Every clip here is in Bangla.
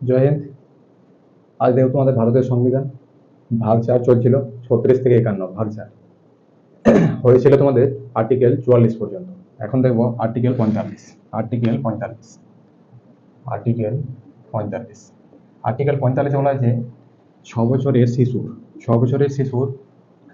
জয় হিন্দ। আজ দেখো তোমাদের ভারতের সংবিধান ভাগ 4 চলছিল, 36 থেকে 51 ভাগ 4 হয়েছিল তোমাদের আর্টিকেল 44 পর্যন্ত। এখন দেখবো আর্টিকেল 45। আর্টিকেল 45 আর্টিকেল 45 আর্টিকেল 45 বলা আছে 6 বছরের শিশুর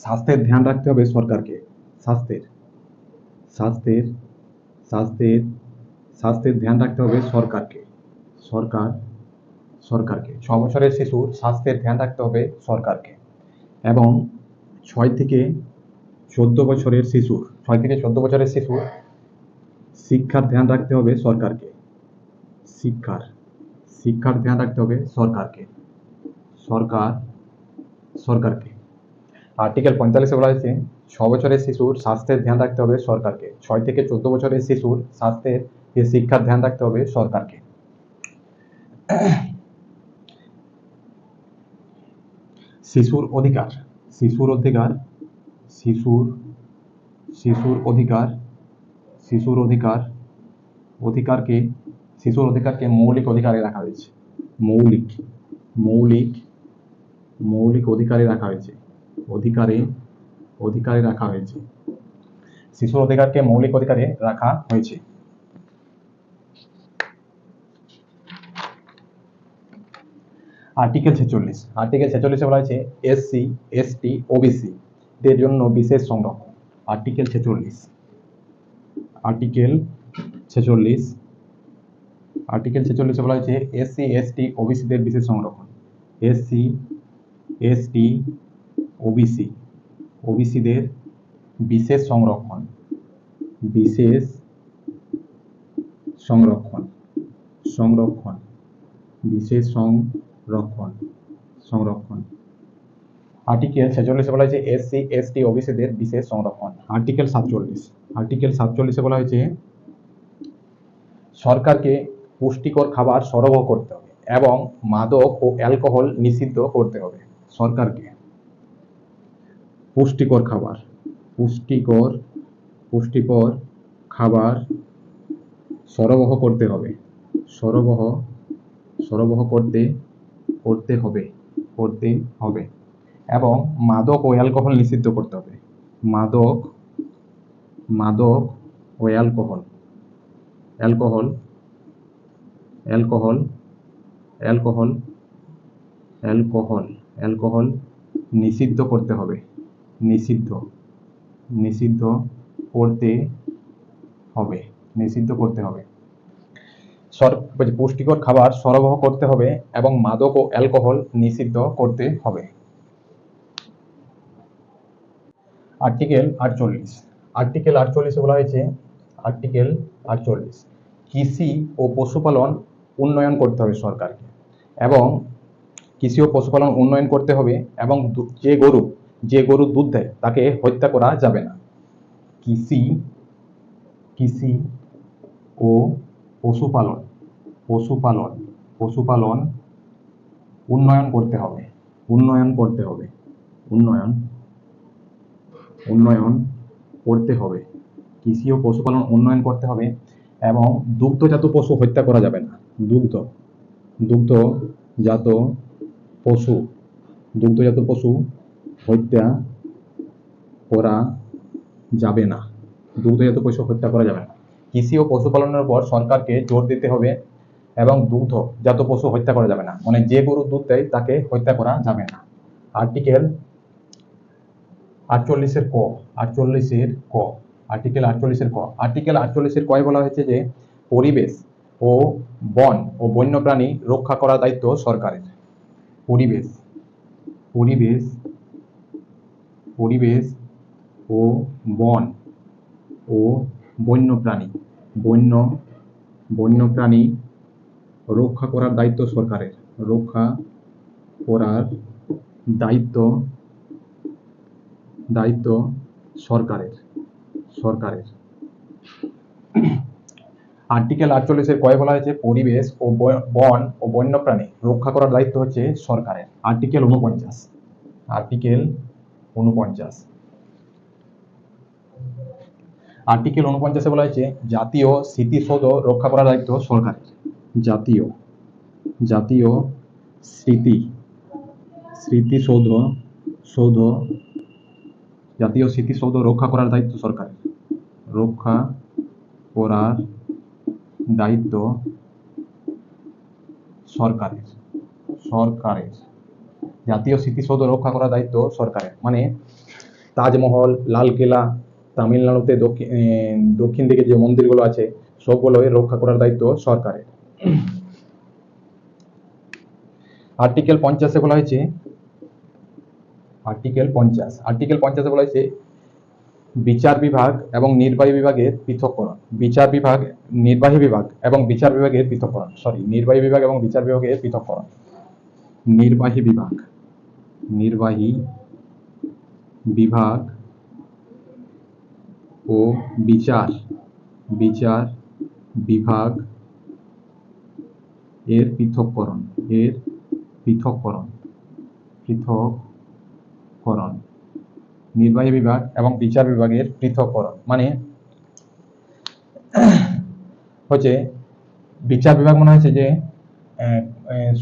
স্বাস্থ্যের ধ্যান রাখতে হবে সরকারকে। স্বাস্থ্যের স্বাস্থ্যের স্বাস্থ্যের স্বাস্থ্যের ধ্যান রাখতে হবে সরকারকে। সরকার সরকারকে 6 বছরের শিশুর স্বাস্থ্যের ধ্যান রাখতে হবে সরকারকে। এবং 6 থেকে 14 বছরের শিশুর শিক্ষার ধ্যান রাখতে হবে সরকারকে। শিক্ষার ধ্যান রাখতে হবে সরকারকে। আর্টিকেল 45 বলা হয়েছে 6 বছরের শিশুর স্বাস্থ্যের ধ্যান রাখতে হবে সরকারকে। 6 থেকে 14 বছরের শিশুর স্বাস্থ্যের শিক্ষার ধ্যান রাখতে হবে সরকারকে। শিশুর অধিকার শিশুর অধিকার শিশুর শিশুর অধিকার শিশুর অধিকার অধিকারকে শিশুর অধিকারকে মৌলিক অধিকারে রাখা হয়েছে। মৌলিক মৌলিক মৌলিক অধিকারে রাখা হয়েছে। অধিকারে রাখা হয়েছে। শিশুর অধিকারকে মৌলিক অধিকারে রাখা হয়েছে। আর্টিকেল 46 বলা হয়েছে এসসি, এসটি, ওবিসি দের জন্য বিশেষ সংরক্ষণ। আর্টিকেল 46 বলা হয়েছে এসসি, এসটি, ওবিসি দের বিশেষ সংরক্ষণ। এসসি, এসটি, ওবিসিদের বিশেষ সংরক্ষণ। আর্টিকেল 46 বলা হয়েছে এসসি, এসটি, ওবিসিদের বিশেষ সংরক্ষণ। আর্টিকেল 47 বলা হয়েছে সরকারকে পুষ্টিকর খাবার সরবরাহ করতে হবে এবং মাদক ও অ্যালকোহল নিষিদ্ধ করতে হবে। সরকারকে পুষ্টিকর খাবার সরবরাহ করতে হবে। করতে হবে এবং মাদক ও অ্যালকোহল নিষিদ্ধ করতে হবে। মাদক ও অ্যালকোহল নিষিদ্ধ করতে হবে। পুষ্টিকর খাবার সরবরাহ করতে হবে এবং মাদক ও অ্যালকোহল নিষিদ্ধ করতে হবে। আর্টিকেল 48 বলা হয়েছে কৃষি ও পশুপালন উন্নয়ন করতে হবে সরকারকে এবং কৃষি ও পশুপালন উন্নয়ন করতে হবে এবং যে গরু দুধ দেয় তাকে হত্যা করা যাবে না। কৃষি ও পশুপালন উন্নয়ন করতে হবে। কৃষি ও পশুপালন উন্নয়ন করতে হবে এবং দুগ্ধজাত পশু হত্যা করা যাবে না। দুগ্ধজাত পশু হত্যা করা যাবে না। কৃষি ও পশুপালনের উপর সরকারকে জোর দিতে হবে এবং দুগ্ধজাত পশু হত্যা করা যাবে না, মানে যে গরু দুধ দেয় তাকে হত্যা করা যাবে না। আর্টিকেল 48 কয় বলা হয়েছে যে পরিবেশ ও বন ও বন্যপ্রাণী রক্ষা করার দায়িত্ব সরকারের। পরিবেশ ও বন ও বন্যপ্রাণী রক্ষা করার দায়িত্ব সরকারের। আর্টিকেল 48 কয় বলা হয়েছে পরিবেশ ও বন ও বন্যপ্রাণী রক্ষা করার দায়িত্ব হচ্ছে সরকারের। আর্টিকেল 49 বলা হয়েছে জাতীয় স্মৃতিসৌধ রক্ষা করার দায়িত্ব সরকারের। জাতীয় স্মৃতি স্মৃতিসৌধ সৌধ জাতীয় স্মৃতিসৌধ রক্ষা করার দায়িত্ব সরকারের। রক্ষা করার দায়িত্ব সরকারের। সরকারের জাতীয় স্মৃতিসৌধ রক্ষা করার দায়িত্ব সরকারের, মানে তাজমহল, লালকেল্লা, তামিলনাড়ুতে দক্ষিণ দিকে যে মন্দিরগুলো আছে সবগুলোই রক্ষা করার দায়িত্ব সরকারের। আর্টিকেল 50 বলা হয়েছে, আর্টিকেল 50 বলা হয়েছে বিচার বিভাগ এবং নির্বাহী বিভাগের পৃথককরণ। বিচার বিভাগ, নির্বাহী বিভাগ এবং বিচার বিভাগের পৃথককরণ, নির্বাহী বিভাগ এবং বিচার বিভাগের পৃথককরণ। নির্বাহী বিভাগ, নির্বাহী বিভাগ ও বিচার বিভাগ এর পৃথককরণ। নির্বাহী বিভাগ এবং বিচার বিভাগের পৃথককরণ মানে হচ্ছে বিচার বিভাগ মনে হচ্ছে যে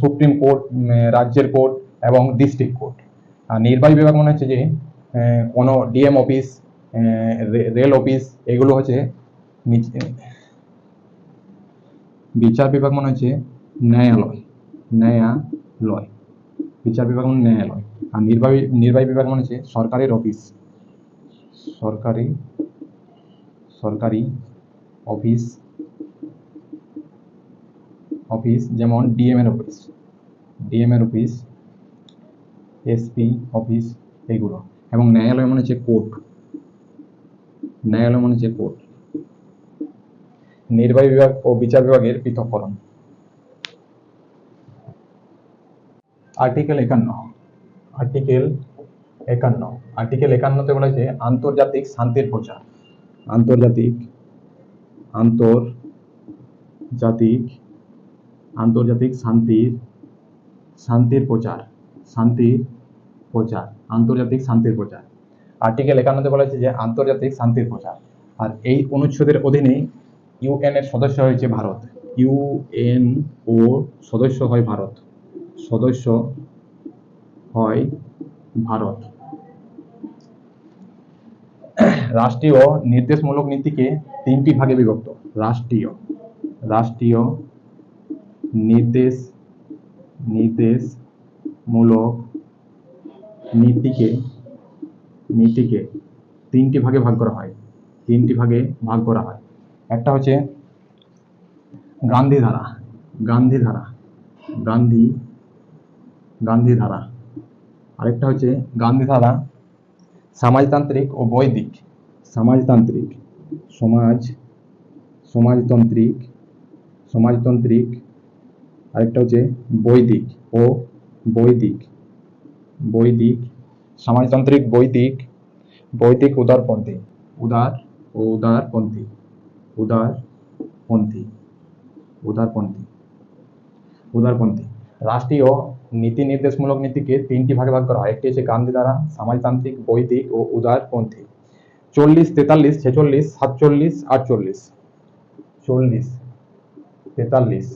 সুপ্রিম কোর্ট, রাজ্যের কোর্ট এবং ডিস্ট্রিক্ট কোর্ট। আর নির্বাহী বিভাগ মনে হচ্ছে যে কোনো ডিএম অফিস, রেল অফিস, এগুলো হচ্ছে। বিচার বিভাগ মনে হচ্ছে ন্যায়ালয়। বিচার বিভাগ মানে ন্যায়ালয়। আর নির্বাহী বিভাগ মনে হচ্ছে সরকারের অফিস। সরকারি অফিস যেমন ডিএম এর অফিস, এসপি অফিস, এইগুলো। এবং ন্যায়ালয় মনে হচ্ছে কোর্ট। নির্বাহী বিভাগ ও বিচার বিভাগের পৃথককরণ। আর্টিকেল 51 বলা হয়েছে আন্তর্জাতিক শান্তির প্রচার। আন্তর্জাতিক শান্তির প্রচার। আন্তর্জাতিক শান্তির প্রচার। আর্টিকেল 51 বলা হয়েছে যে আন্তর্জাতিক শান্তির প্রচার। আর এই অনুচ্ছেদের অধীনে ইউএন এর সদস্য হয়েছে ভারত। ইউএনও সদস্য হয় ভারত। রাষ্ট্রীয় নির্দেশমূলক নীতিকে 3টি ভাগে বিভক্ত। রাষ্ট্রীয় নির্দেশমূলক নীতিকে 3টি ভাগে ভাগ করা হয়। একটা হচ্ছে গান্ধী ধারা। আরেকটা হচ্ছে গান্ধী ধারা সমাজতান্ত্রিক ও বৈদিক। সমাজতান্ত্রিক। আরেকটা হচ্ছে বৈদিক। সমাজতান্ত্রিক, বৈদিক, উদারপন্থী। রাষ্ট্রীয় নীতি নির্দেশমূলক নীতিকে 3টি ভাগে ভাগ করা হয়। একটি হচ্ছে গান্ধী ধারা, সমাজতান্ত্রিক, বৈদিক ও উদারপন্থী। 40, 43, 46, 47, 48। 40, 43,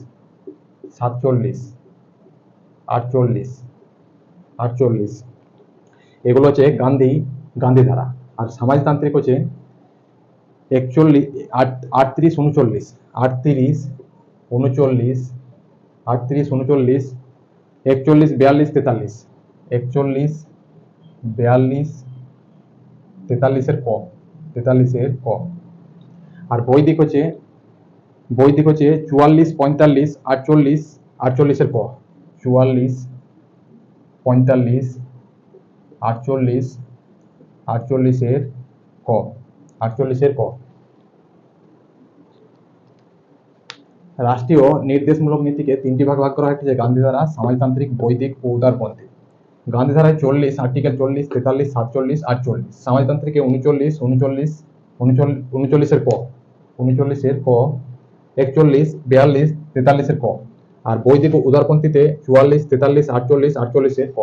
47, 48। এগুলো হচ্ছে গান্ধী ধারা। আর সমাজতান্ত্রিক হচ্ছে 41, 38, 39, 38, 39, 38, 39, 41, 42, 43, 41, 42, 43 এর ক। আর বৈদিক হচ্ছে 44, 45, 48, 48 এর ক। 44, 45, 48, 48 এর ক। রাষ্ট্রীয় নির্দেশমূলক নীতিকে 3টি ভাগে ভাগ করা হয়েছে গান্ধী ধারা, সমাজতান্ত্রিক, বৈদিক ও উদারপন্থী। গান্ধী ধারায় 40, আর্টিকেল 40, 43, 47, 48। সমাজতান্ত্রিকে 39, 39 এর ক, 41, 42, 43 এর ক। আর বৈদিক ও উদারপন্থীতে 44, 43, 48, 48 এর ক।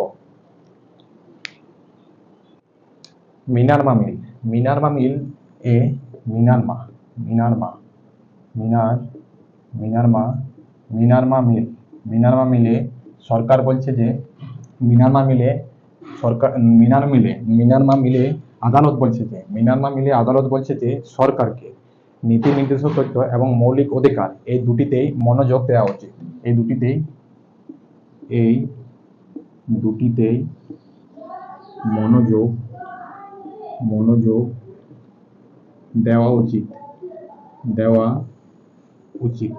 মিনারমা মিল মিনারমা মিলে সরকার বলছে যে মিনারমা মিলে সরকার মিনারমা মিলে আদালত বলছে যে সরকারকে নীতি নির্দেশক তথ্য এবং মৌলিক অধিকার এই দুটিতেই মনোযোগ দেওয়া উচিত। এই দুটিতেই মনোযোগ দেওয়া উচিত।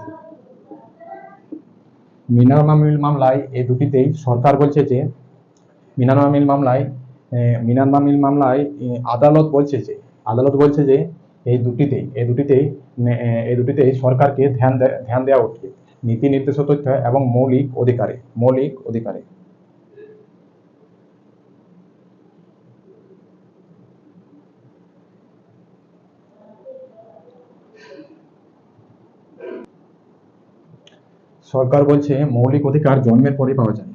মিনারমা মিল মামলায় এই দুটিতেই সরকার বলছে যে মিনারমা মিল মামলায় আদালত বলছে যে এই দুটিতেই সরকারকে ধ্যান দেওয়া উচিত নীতি নির্দেশক তথ্য এবং মৌলিক অধিকারে। সরকার বলছে মৌলিক অধিকার জন্মের পরে পাওয়া যায়।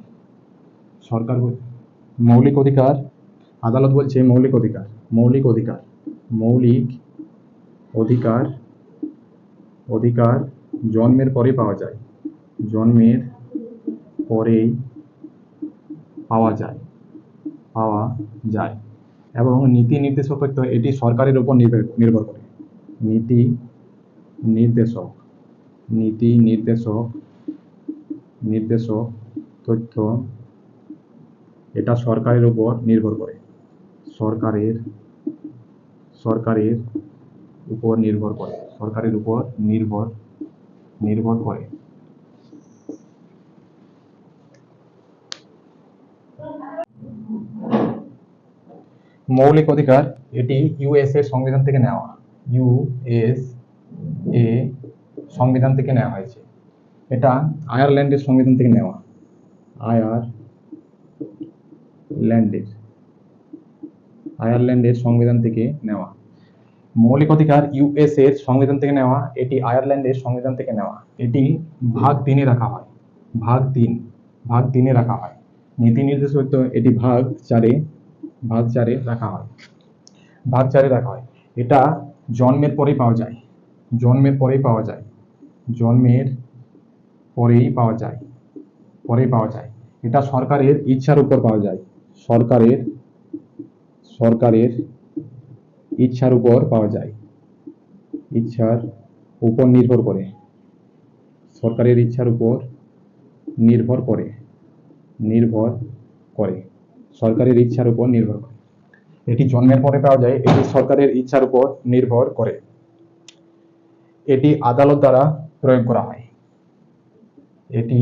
মৌলিক অধিকার, আদালত বলছে মৌলিক অধিকার জন্মের পরে পাওয়া যায় এবং নীতি নির্দেশক তথ্য এটি সরকারের উপর নির্ভর করে। নীতি নির্দেশক তথ্য এটা সরকারের উপর নির্ভর করে। সরকারের উপর নির্ভর করে। মৌলিক অধিকার এটি ইউএসএ সংবিধান থেকে নেওয়া। সংবিধান থেকে নেওয়া হয়েছে। এটা আয়ারল্যান্ডের সংবিধান থেকে নেওয়া। আয়ারল্যান্ডের সংবিধান থেকে নেওয়া। মৌলিক অধিকার ইউএসএ এর সংবিধান থেকে নেওয়া, এটি আয়ারল্যান্ডের সংবিধান থেকে নেওয়া। এটি ভাগ 3-এ রাখা হয়। নীতি নির্দেশক তথ্য এটি ভাগ 4-এ রাখা হয়। এটা জন্মের পরেই পাওয়া যায়। এটা সরকারের ইচ্ছার উপর পাওয়া যায়। সরকারের ইচ্ছার উপর নির্ভর করে। এটি জন্মের পরে পাওয়া যায়। এটি সরকারের ইচ্ছার উপর নির্ভর করে। এটি আদালত দ্বারা প্রয়োগ করা হয়। এটি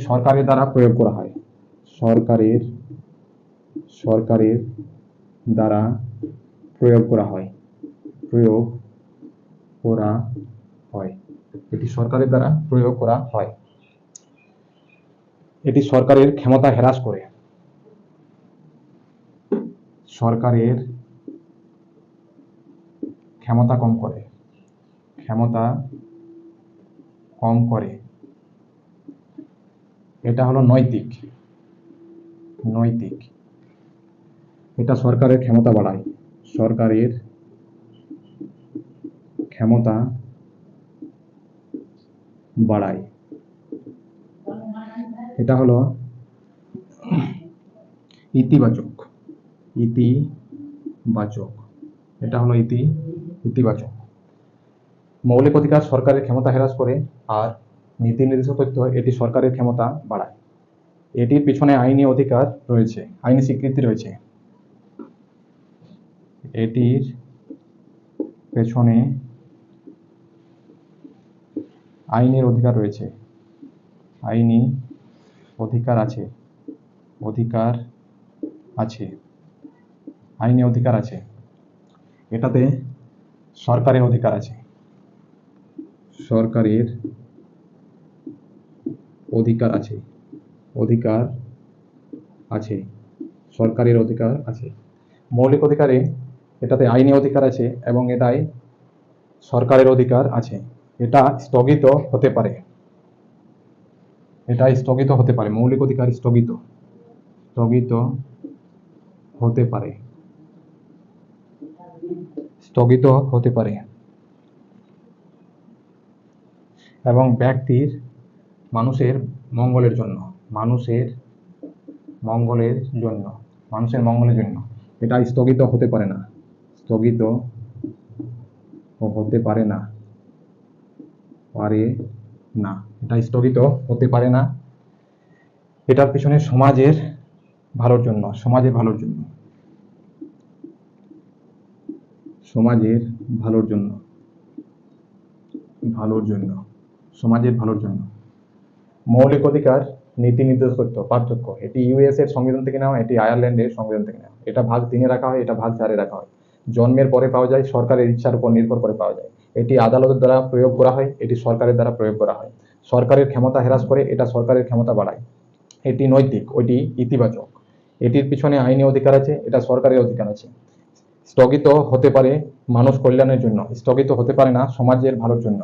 সরকারের দ্বারা প্রয়োগ করা হয়। সরকারের দ্বারা প্রয়োগ করা হয়। এটি সরকারের দ্বারা প্রয়োগ করা হয়। এটি সরকারের ক্ষমতা হ্রাস করে। সরকারের ক্ষমতা কম করে। এটা হলো নৈতিক। এটা সরকারের ক্ষমতা বাড়ায়। এটা হলো ইতিবাচক। মৌলিক অধিকার সরকারের ক্ষমতা হ্রাস করে আর নীতি নির্দেশক তথ্য এটি সরকারের ক্ষমতা বাড়ায়। এটির পিছনে আইনি স্বীকৃতি রয়েছে। এটির পেছনে আইনি অধিকার আছে। এটাতে সরকারের অধিকার আছে। মৌলিক অধিকারে এটাতে আইনি অধিকার আছে এবং এটাই সরকারের অধিকার আছে। এটা স্থগিত হতে পারে। মৌলিক অধিকার স্থগিত স্থগিত হতে পারে, স্থগিত হতে পারে এবং ব্যক্তির মানুষের মঙ্গলের জন্য, মানুষের মঙ্গলের জন্য, মানুষের মঙ্গলের জন্য এটা স্থগিত হতে পারে না, স্থগিত হতে পারে না, পারে না, এটা স্থগিত হতে পারে না। এটার পিছনে সমাজের ভালোর জন্য, সমাজের ভালোর জন্য, সমাজের ভালোর জন্য, ভালোর জন্য, সমাজের ভালোর জন্য। মৌলিক অধিকার নীতি নির্দেশ করতে পার্থক্য, এটি ইউএস এর সংবিধান থেকে নেওয়া, এটি আয়ারল্যান্ডের সংবিধান থেকে নেওয়া। এটা ভাগ 3-এ রাখা হয়, এটা ভাগ 4-এ রাখা হয়। জন্মের পরে পাওয়া যায়, সরকারের ইচ্ছার উপর নির্ভর করে পাওয়া যায়। এটি আদালতের দ্বারা প্রয়োগ করা হয়, এটি সরকারের দ্বারা প্রয়োগ করা হয়। সরকারের ক্ষমতা হ্রাস করে, এটা সরকারের ক্ষমতা বাড়ায়। এটি নৈতিক, ওইটি ইতিবাচক। এটির পিছনে আইনি অধিকার আছে, এটা সরকারের অধিকার আছে। স্থগিত হতে পারে মানুষ কল্যাণের জন্য, স্থগিত হতে পারে না সমাজের ভালোর জন্য।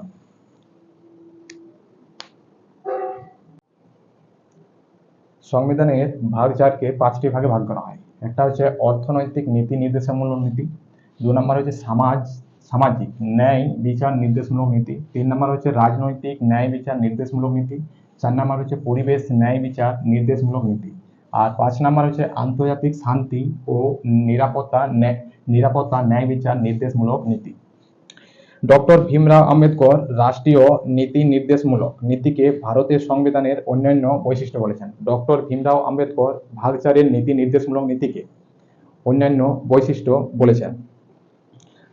সংবিধানের ভাগ 4-কে 5টি ভাগে ভাগ করা হয়। একটা হচ্ছে অর্থনৈতিক নীতি নির্দেশামূলক নীতি, 2 নম্বর হচ্ছে সামাজিক ন্যায় বিচার নির্দেশমূলক নীতি, 3 নম্বর হচ্ছে রাজনৈতিক ন্যায় বিচার নির্দেশমূলক নীতি, 4 নম্বর হচ্ছে পরিবেশ ন্যায় বিচার নির্দেশমূলক নীতি, আর 5 নম্বর হচ্ছে আন্তর্জাতিক শান্তি ও নিরাপত্তা ন্যায় বিচার নির্দেশমূলক নীতি। ডক্টর ভীমরাও আম্বেদকর রাষ্ট্রীয় নীতি নির্দেশমূলক নীতিকে ভারতের সংবিধানের অন্যান্য বৈশিষ্ট্য বলেছেন। ডক্টর ভীমরাও আম্বেদকর ভাগ 4-এর নীতি নির্দেশমূলক নীতিকে অন্যান্য বৈশিষ্ট্য বলেছেন।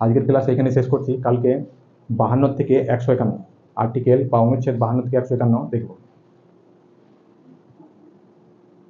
আজকের ক্লাস এখানে শেষ করছি। কালকে 52 থেকে 151 আর্টিকেল বা অনুচ্ছেদ 52 থেকে 151 দেখব।